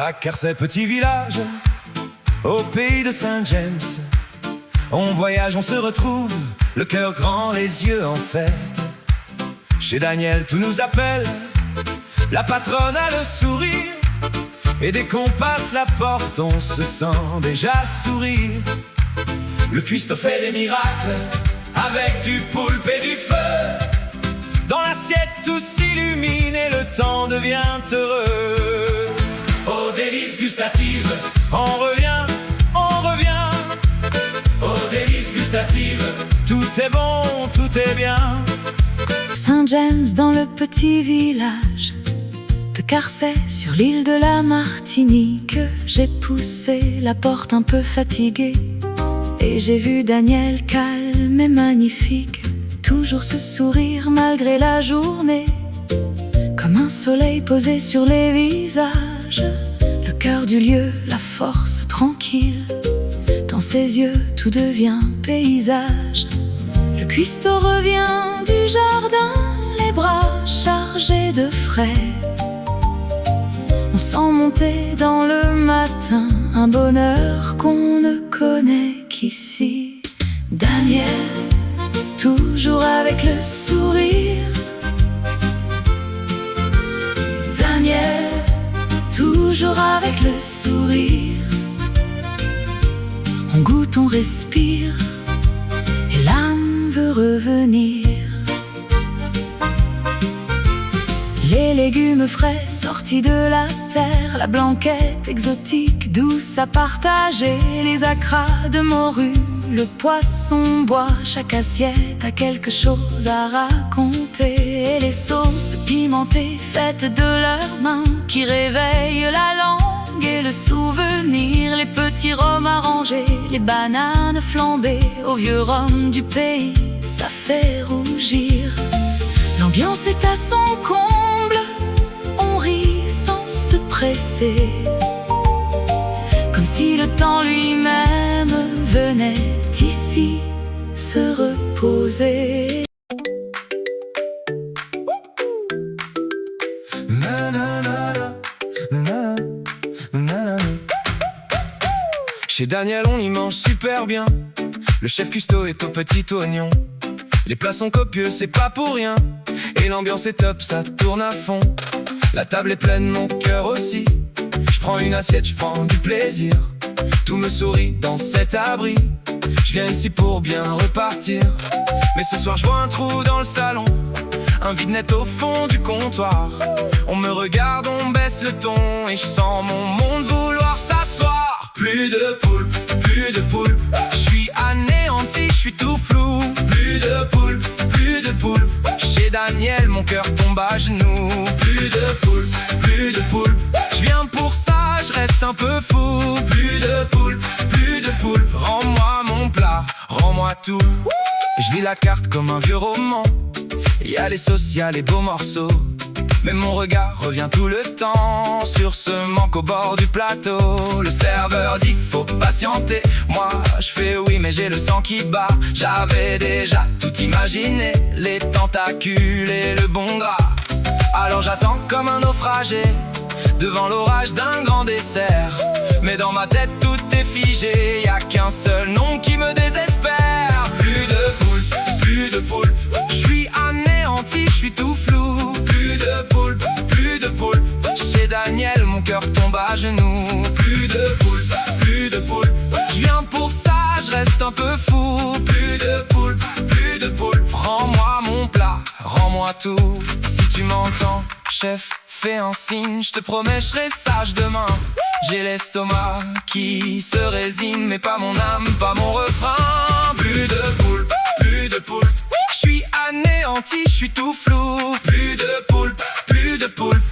À Carcey, petit village, au pays de Saint-James, on voyage, on se retrouve, le cœur grand, les yeux en fête. Chez Daniel, tout nous appelle, la patronne a le sourire, et dès qu'on passe la porte, on se sent déjà sourire. Le cuistot fait des miracles, avec du poulpe et du feu. Dans l'assiette, tout s'illumine et le temps devient heureux. Aux délices gustatives, on revient, on revient. Aux délices gustatives, tout est bon, tout est bien. Saint-James dans le petit village de Carcey sur l'île de la Martinique, j'ai poussé la porte un peu fatiguée et j'ai vu Daniel calme et magnifique, toujours ce sourire malgré la journée, comme un soleil posé sur les visages, le cœur du lieu, la force tranquille. Dans ses yeux tout devient paysage. Le cuistot revient du jardin, les bras chargés de frais. On sent monter dans le matin un bonheur qu'on ne connaît qu'ici. Daniel, toujours avec le sourire. Daniel, toujours avec le sourire. On goûte, on respire, et l'âme veut revenir. Les légumes frais sortis de la terre, la blanquette exotique douce à partager, les acras de morue, le poisson bois, chaque assiette a quelque chose à raconter. Et les sauces pimentées faites de leurs mains qui réveillent la langue et le souvenir. Les petits rhums arrangés, les bananes flambées au vieux rhum du pays, ça fait rougir. L'ambiance est à son comble, on rit sans se presser, comme si le temps lui-même venait ici se reposer. Chez Daniel, on y mange super bien. Le chef cuistot est au petit oignon. Les plats sont copieux, c'est pas pour rien. Et l'ambiance est top, ça tourne à fond. La table est pleine, mon cœur aussi. Je prends une assiette, je prends du plaisir. Tout me sourit dans cet abri. Je viens ici pour bien repartir. Mais ce soir je vois un trou dans le salon, un vide net au fond du comptoir. On me regarde, on baisse le ton, et je sens mon monde vouloir s'asseoir. Plus de poulpe, plus de poulpe. Je suis anéanti, je suis tout flou. Plus de poulpe, plus de poulpe. Chez Daniel, mon cœur tombe à genoux. Plus de poulpe, plus de poulpe. Je viens pour ça, je reste un peu fou. Plus de poulpe, plus de poulpe. Rends-moi mon plat, rends-moi tout. Je lis la carte comme un vieux roman. Y a les sauces, y a les beaux morceaux. Mais mon regard revient tout le temps sur ce manque au bord du plateau. Le serveur dit faut patienter. Moi je fais oui mais j'ai le sang qui bat. J'avais déjà tout imaginé, les tentacules et le bon gras. Alors j'attends comme un naufragé devant l'orage d'un grand dessert. Mais dans ma tête tout est figé, y a qu'un seul nom qui me désespère. Plus de poulpe, plus de poulpe. Je suis anéanti, je suis tout flou. Plus de poulpe, plus de poulpe. Chez Daniel, mon cœur tombe à genoux. Plus de poulpe, plus de poulpe. Je viens pour ça, je reste un peu fou. Plus de poulpe, plus de poulpe. Rends-moi mon plat, rends-moi tout. Si tu m'entends, chef, fais un signe, je te promets, je serai sage demain. J'ai l'estomac qui se résigne, mais pas mon âme, pas mon refrain. Plus de poulpe, plus de poulpe. Je suis anéanti, je suis tout flou. Plus de poulpe, plus de poulpe.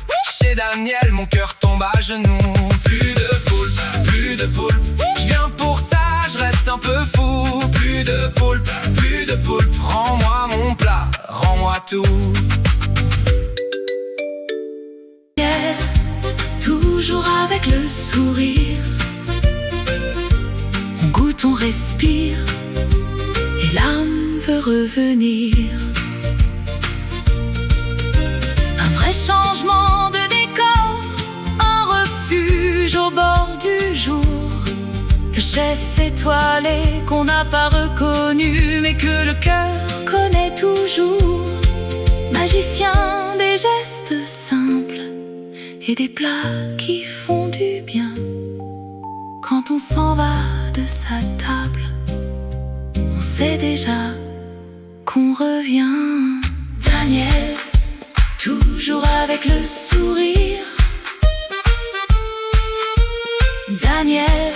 Chez Daniel, mon cœur tombe à genoux. Plus de poulpe, plus de poulpe. Je viens pour ça, je reste un peu fou. Plus de poulpe, plus de poulpe. Rends-moi mon plat, rends-moi tout. Toujours avec le sourire, on goûte, on respire, et là veut revenir. Un vrai changement de décor, un refuge au bord du jour. Le chef étoilé qu'on n'a pas reconnu, mais que le cœur connaît toujours. Magicien des gestes simples et des plats qui font du bien. Quand on s'en va de sa table, on sait déjà qu'on revient. Daniel, toujours avec le sourire. Daniel,